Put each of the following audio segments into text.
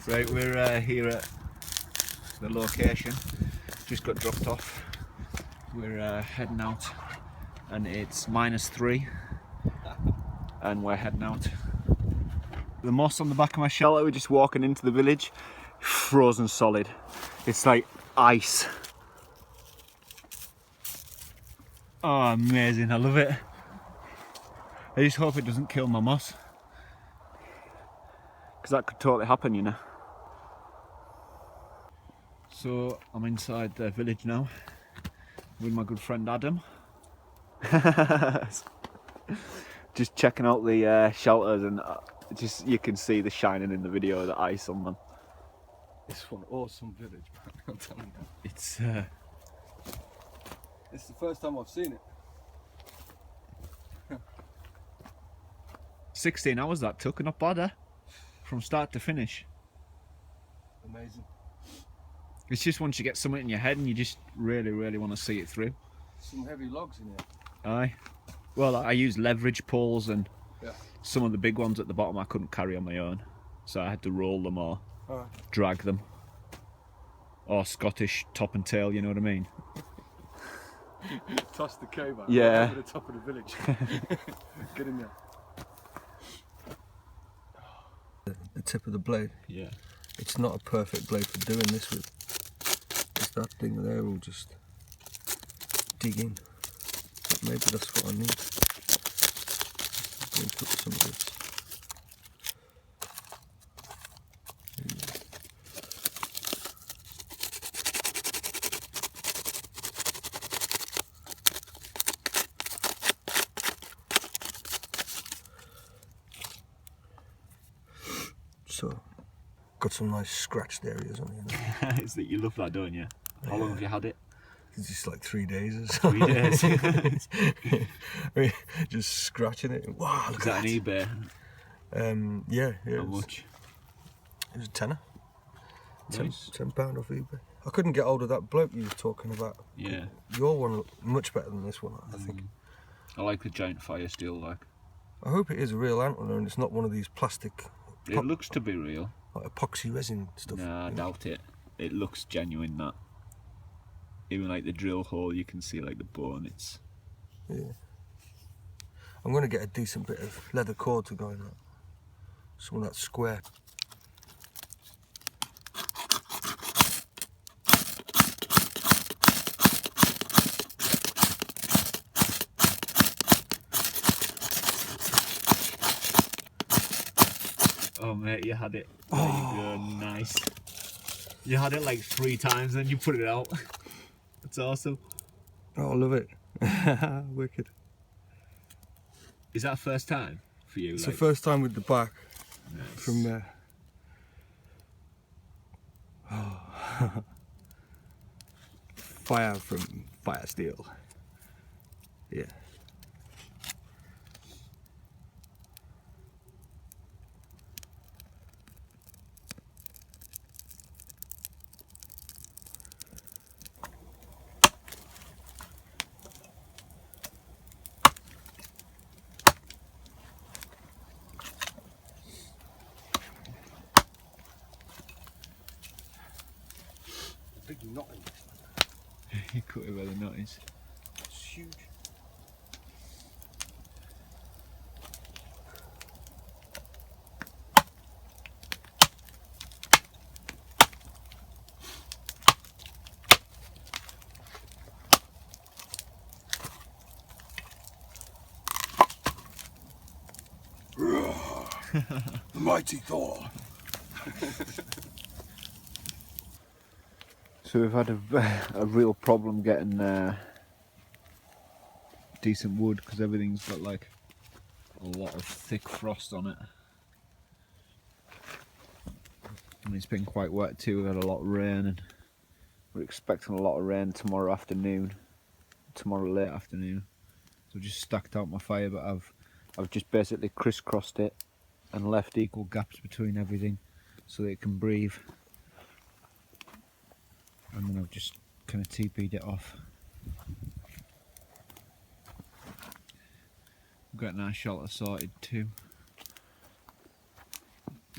Right, we're here at the location. Just got dropped off. We're heading out, and it's -3, and we're heading out. The moss on the back of my shelter. We're just walking into the village, frozen solid. It's like ice. Oh, amazing! I love it. I just hope it doesn't kill my moss, because that could totally happen, you know. So I'm inside the village now with my good friend Adam. Just checking out the shelters, and just you can see the shining in the video of the ice on them. It's one awesome village, man. I'm telling you. It's It's the first time I've seen it. 16 hours that took, not bad, eh? From start to finish. Amazing. It's just once you get something in your head and you just really want to see it through. Some heavy logs in here. Aye. Well, I used leverage poles, and Yeah. some of the big ones at the bottom I couldn't carry on my own, so I had to roll them or Alright. drag them. Or Scottish top and tail, you know what I mean? Toss the cave out. Yeah. Right over the top of the village. Get in there. The tip of the blade. Yeah. It's not a perfect blade for doing this with. It's that thing there will just dig in. But maybe that's what I need. Going to put some of this. So, got some nice scratched areas on here. It's that you love that, don't you? How long have you had it? It's just like 3 days or so. 3 days. I mean, just scratching it. Wow, look Is at that an eBay? Yeah. How it was, much? It was a tenner. Nice. £10 off eBay. I couldn't get hold of that bloke you were talking about. Yeah. Your one looked much better than this one, I think. I like the giant fire steel, like. I hope it is a real antler and it's not one of these plastic, It looks to be real. like epoxy resin stuff. Nah, I doubt it. It looks genuine, that. Even like the drill hole, you can see like the bone. It's. Yeah. I'm going to get a decent bit of leather cord to go in that. Some of that square. Oh mate, you had it. There you go, nice. You had it like 3 times, then you put it out. That's awesome. Oh, I love it. Wicked. Is that first time for you? It's like, the first time with the back nice. from there. Fire from Fire Steel. Yeah. Big knot in this. You cut it where the knot is. It's huge. The mighty Thor. So we've had a real problem getting decent wood, because everything's got like a lot of thick frost on it. And it's been quite wet too. We've had a lot of rain, and we're expecting a lot of rain tomorrow late afternoon. So I've just stacked out my fire, but I've just basically crisscrossed it and left equal gaps between everything so that it can breathe. And then I've just kind of TP'd it off. We've got a nice shelter sorted too.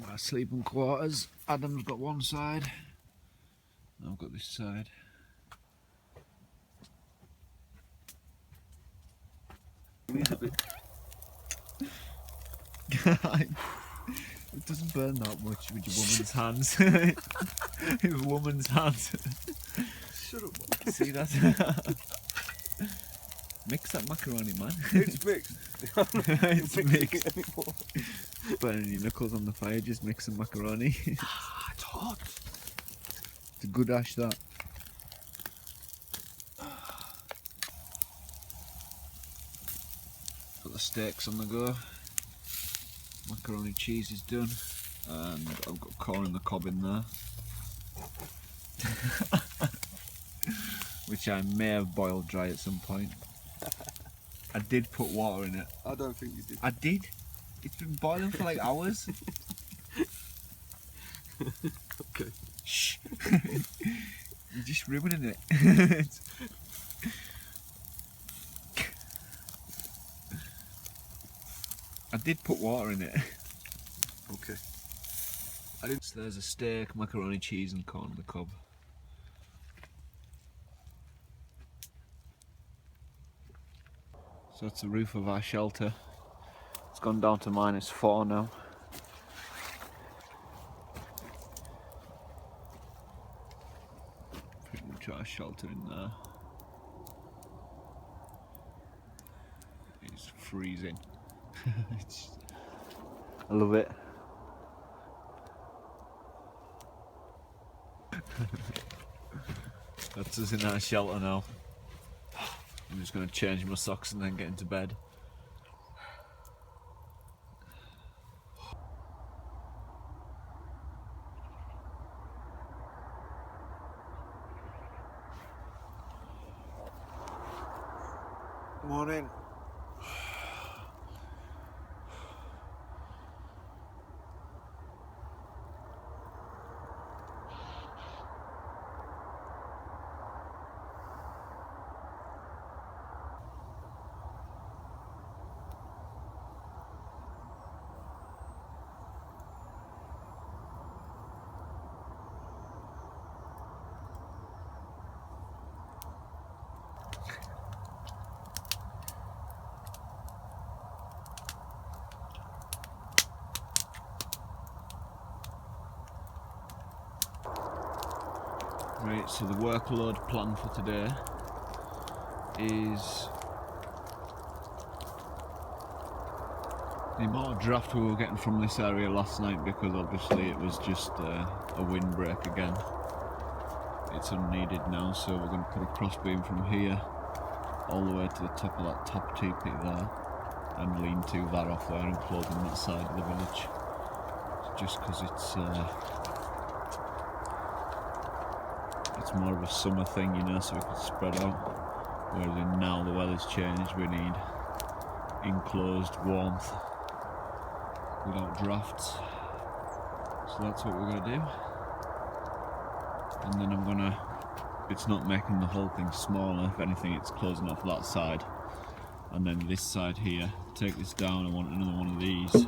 My sleeping quarters. Adam's got one side. I've got this side. It doesn't burn that much with your woman's hands. Your woman's hands. Shut up, man. See that? Mix that macaroni, man. It's mixed. It's mixed. Burning your knuckles on the fire, just mix some macaroni. It's hot. It's a good ash, that. Got the steaks on the go. Macaroni cheese is done, and I've got corn in the cob in there, which I may have boiled dry at some point. I did put water in it. I don't think you did. I did. It's been boiling for like hours. Okay. Shh. You're just ruining it. I did put water in it. Okay. So there's a steak, macaroni, cheese and corn on the cob. So that's the roof of our shelter. It's gone down to -4 now. Pretty much our shelter in there. It's freezing. I love it. That's us in our shelter now. I'm just going to change my socks and then get into bed. Morning. Right, so the workload plan for today is the amount of draft we were getting from this area last night, because obviously it was just a windbreak again. It's unneeded now, so we're going to put a cross beam from here all the way to the top of that top teepee there and lean to that off there and close on that side of the village, just because it's more of a summer thing, you know, so we can spread out. Whereas in now the weather's changed, we need enclosed warmth without drafts. So that's what we're going to do. And then I'm going to, it's not making the whole thing smaller, if anything it's closing off that side. And then this side here, take this down, I want another one of these.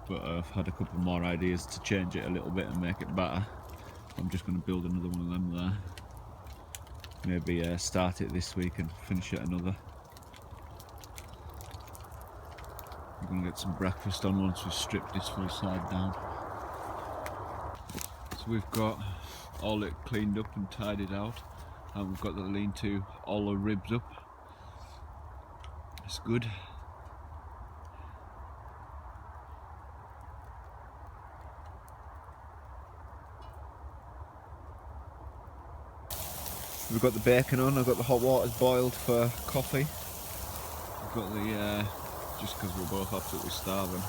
But I've had a couple more ideas to change it a little bit and make it better. I'm just going to build another one of them there. Maybe start it this week and finish it another. We're going to get some breakfast on once we've stripped this full side down. So we've got all it cleaned up and tidied out, and we've got the lean-to all the ribs up. It's good. We've got the bacon on, I've got the hot waters boiled for coffee. I've got the, just because we're both absolutely starving,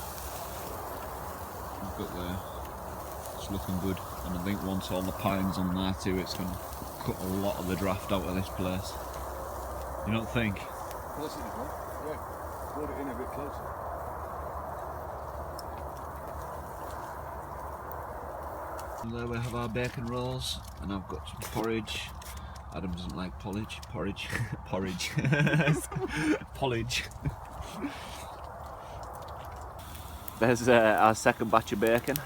I've got the, it's looking good. And I think once all the pine's on there too, it's going to cut a lot of the draft out of this place. You don't think? Of course it is, man. Yeah. Brought it in a bit closer. And there we have our bacon rolls, and I've got some porridge. Adam doesn't like porridge. Porridge. Porridge. There's our second batch of bacon.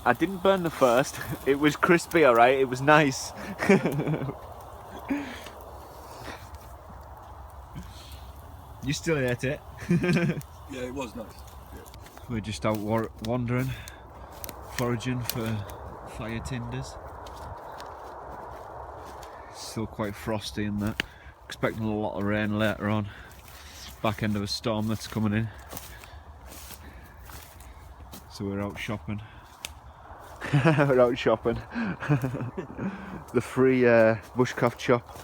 I didn't burn the first. It was crispy, alright, it was nice. You still ate it? Yeah, it was nice. Yeah. We're just out wandering, foraging for fire tinders. Still quite frosty in that. Expecting a lot of rain later on. Back end of a storm that's coming in. So we're out shopping. We're out shopping. The free bushcraft shop.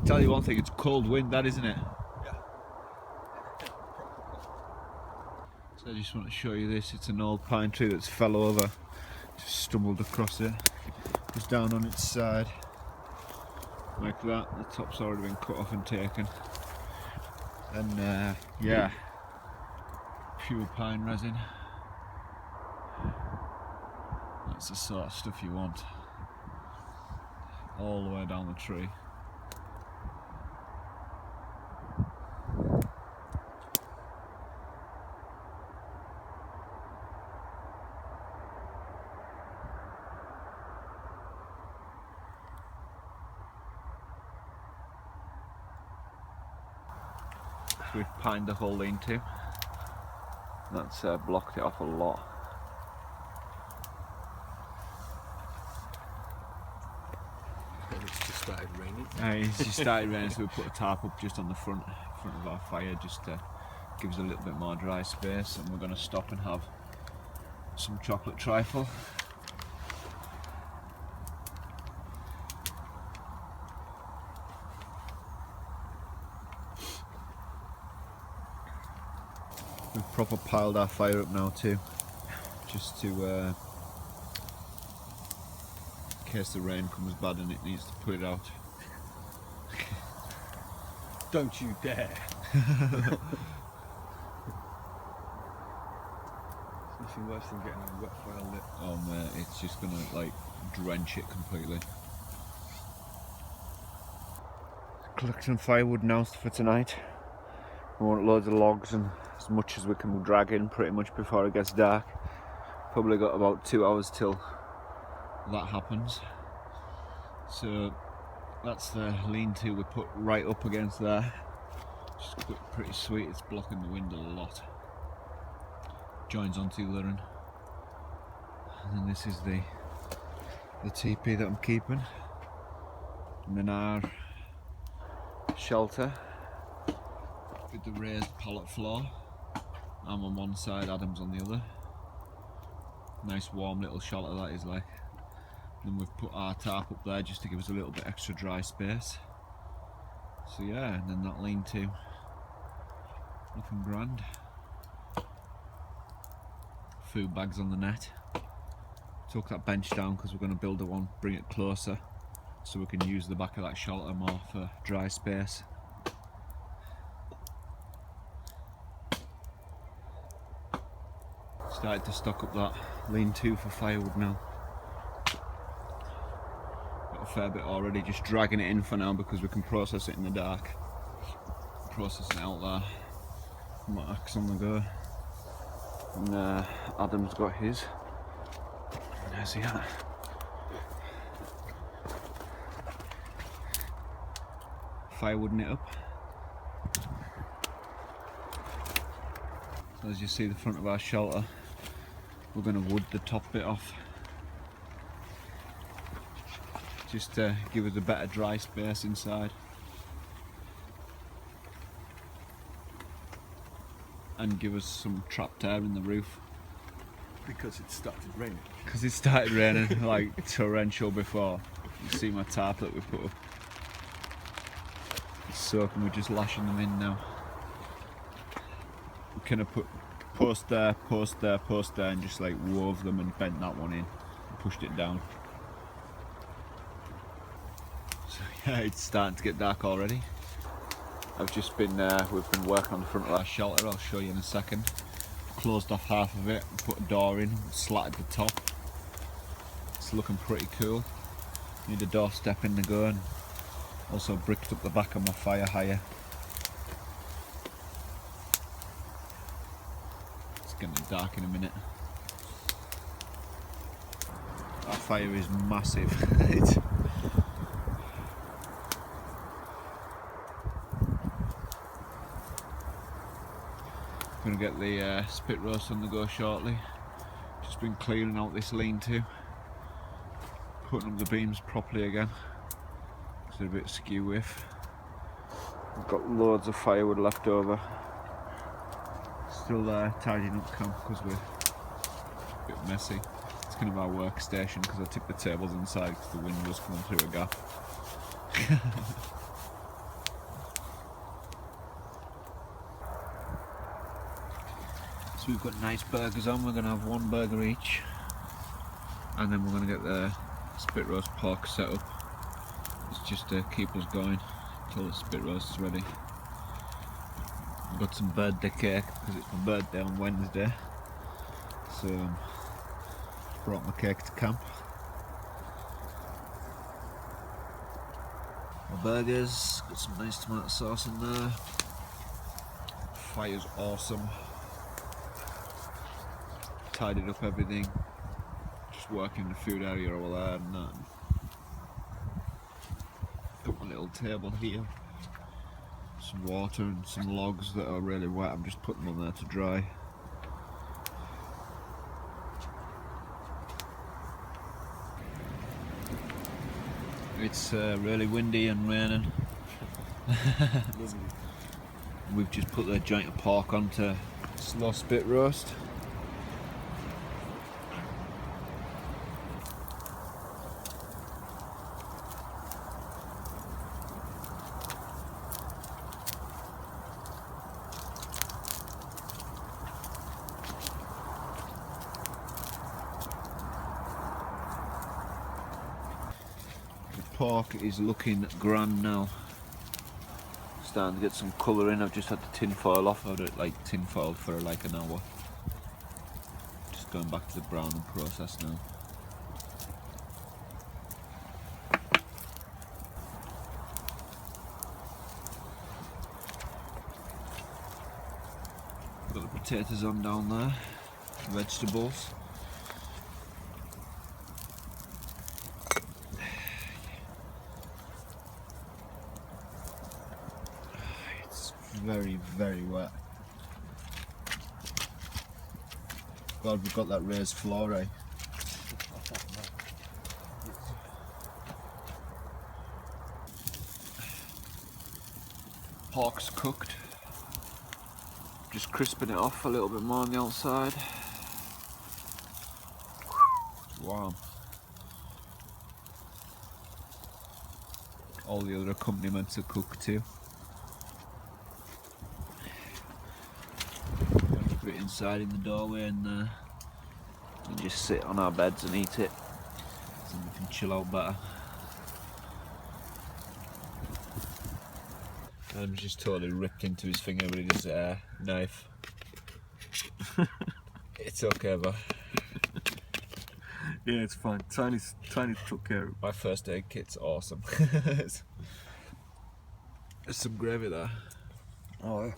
Tell you one thing, it's cold wind, that isn't it? Yeah. So I just want to show you this. It's an old pine tree that's fell over. Just stumbled across it. It's down on its side. Like that. The top's already been cut off and taken. And yeah, pure pine resin. That's the sort of stuff you want. All the way down the tree. We've pined the whole lean-to. That's blocked it off a lot. It's just started raining. It's just started raining, so we put a tarp up just on the front of our fire, just to give us a little bit more dry space. And we're going to stop and have some chocolate trifle. We've proper piled our fire up now too, just to in case the rain comes bad and it needs to put it out. Don't you dare! Nothing worse than getting a wet fire lit. Oh mate, it's just gonna like drench it completely. Collecting firewood now for tonight. We want loads of logs and as much as we can drag in pretty much before it gets dark. Probably got about 2 hours till that happens. So that's the lean-to we put right up against there. Just pretty sweet, it's blocking the wind a lot. Joins onto the other end. And then this is the teepee that I'm keeping. And then our shelter with the raised pallet floor. I'm on one side, Adam's on the other. Nice warm little shelter that is like. Then we've put our tarp up there just to give us a little bit extra dry space. So yeah, and then that lean-to. Looking grand. Food bags on the net. Took that bench down because we're going to build a one, bring it closer so we can use the back of that shelter more for dry space. Started to stock up that lean-to for firewood now. Got a fair bit already, just dragging it in for now because we can process it in the dark. Processing it out there. My axe on the go. And Adam's got his. There's he at. Firewooding it up. So as you see the front of our shelter, we're going to wood the top bit off. Just to give us a better dry space inside. And give us some trapped air in the roof. Because it started raining. Because it started raining like torrential before. You see my tarp that we put up. It's soaking, we're just lashing them in now. We kind of put post there, post there, post there, and just like wove them and bent that one in and pushed it down. So yeah, it's starting to get dark already. I've just been, we've been working on the front of our shelter, I'll show you in a second. Closed off half of it, put a door in, slatted the top. It's looking pretty cool. Need a doorstep in the go, and also bricked up the back of my fire higher. It's getting dark in a minute. Our fire is massive. Gonna get the spit roast on the go shortly. Just been clearing out this lean-to, putting up the beams properly again. It's a bit skew with. We've got loads of firewood left over. Still tidying up camp because we're a bit messy. It's kind of our workstation because I took the tables inside because the wind was coming through a gap. So we've got nice burgers on. We're going to have one burger each, and then we're going to get the spit roast pork set up. It's just to keep us going until the spit roast is ready. I've got some birthday cake because it's my birthday on Wednesday, so brought my cake to camp. My burgers, got some nice tomato sauce in there. Fire's awesome. Tidied up everything. Just working the food area over there and that. Got my little table here. Some water and some logs that are really wet. I'm just putting them on there to dry. It's really windy and raining. We've just put the joint of pork onto slow spit roast. Pork is looking grand now. Starting to get some colour in. I've just had the tin foil off. I've had it like tin foiled for like an hour. Just going back to the browning process now. Got the potatoes on down there. Vegetables. Very, very wet. God, we've got that raised floor, eh? Pork's cooked. Just crisping it off a little bit more on the outside. It's warm. All the other accompaniments are cooked too. Put it inside in the doorway and just sit on our beds and eat it so we can chill out better. I'm just totally ripped into his finger with his knife. It's okay, but yeah, it's fine. Tiny took care of it. My first aid kit's awesome. There's some gravy there. Oh yeah.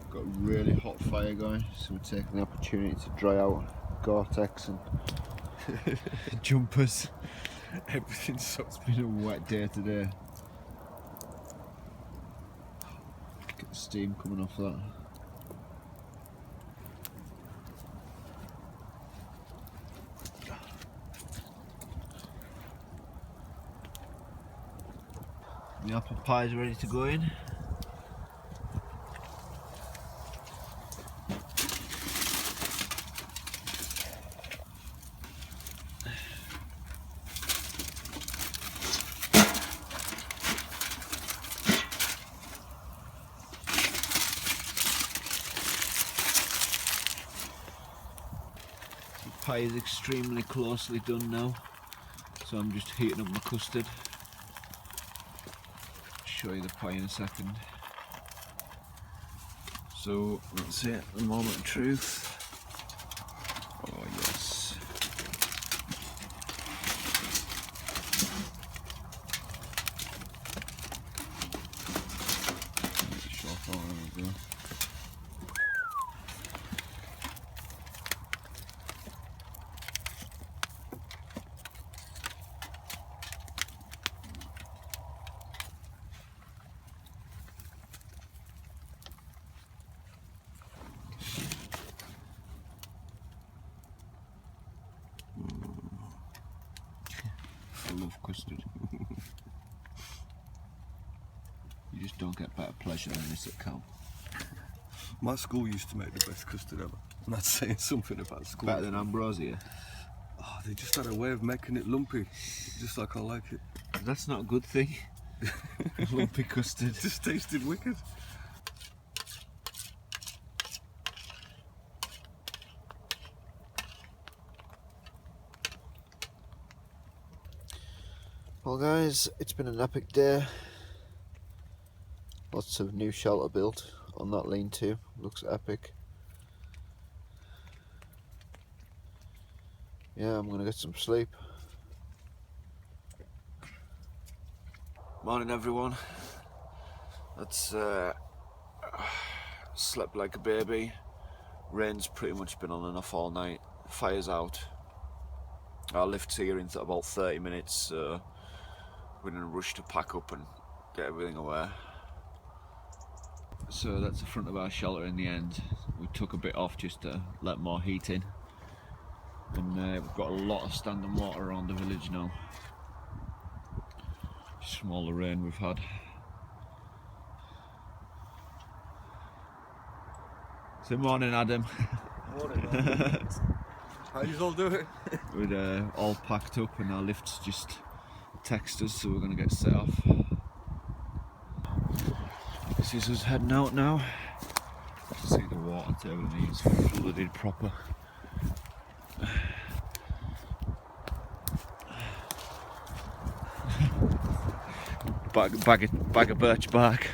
Got a really hot fire going, so we're taking the opportunity to dry out Gore-Tex and jumpers. Everything, so it's been a wet day today. Get the steam coming off that. The apple pie is ready to go in. Pie is extremely closely done now, so I'm just heating up my custard. Show you the pie in a second. So that's it, the moment of truth. Oh yes. custard. You just don't get better pleasure than this at camp. My school used to make the best custard ever. I'm not saying something about school. Better than Ambrosia. Oh, they just had a way of making it lumpy, just like I like it. That's not a good thing. Lumpy custard. It just tasted wicked. Well guys, it's been an epic day. Lots of new shelter built on that lean-to. Looks epic. Yeah, I'm gonna get some sleep. Morning everyone. That's slept like a baby. Rain's pretty much been on and off all night. Fire's out. Our lift's here in about 30 minutes, so we're in a rush to pack up and get everything away. So that's the front of our shelter in the end. We took a bit off just to let more heat in. And we've got a lot of standing water around the village now. Just from all the rain we've had. So morning Adam. Morning, man. How you all doing? We're all packed up and our lift's just texted us, so we're going to get set off. This is us heading out now. You can see the water table and it's flooded proper. Bag of birch bark.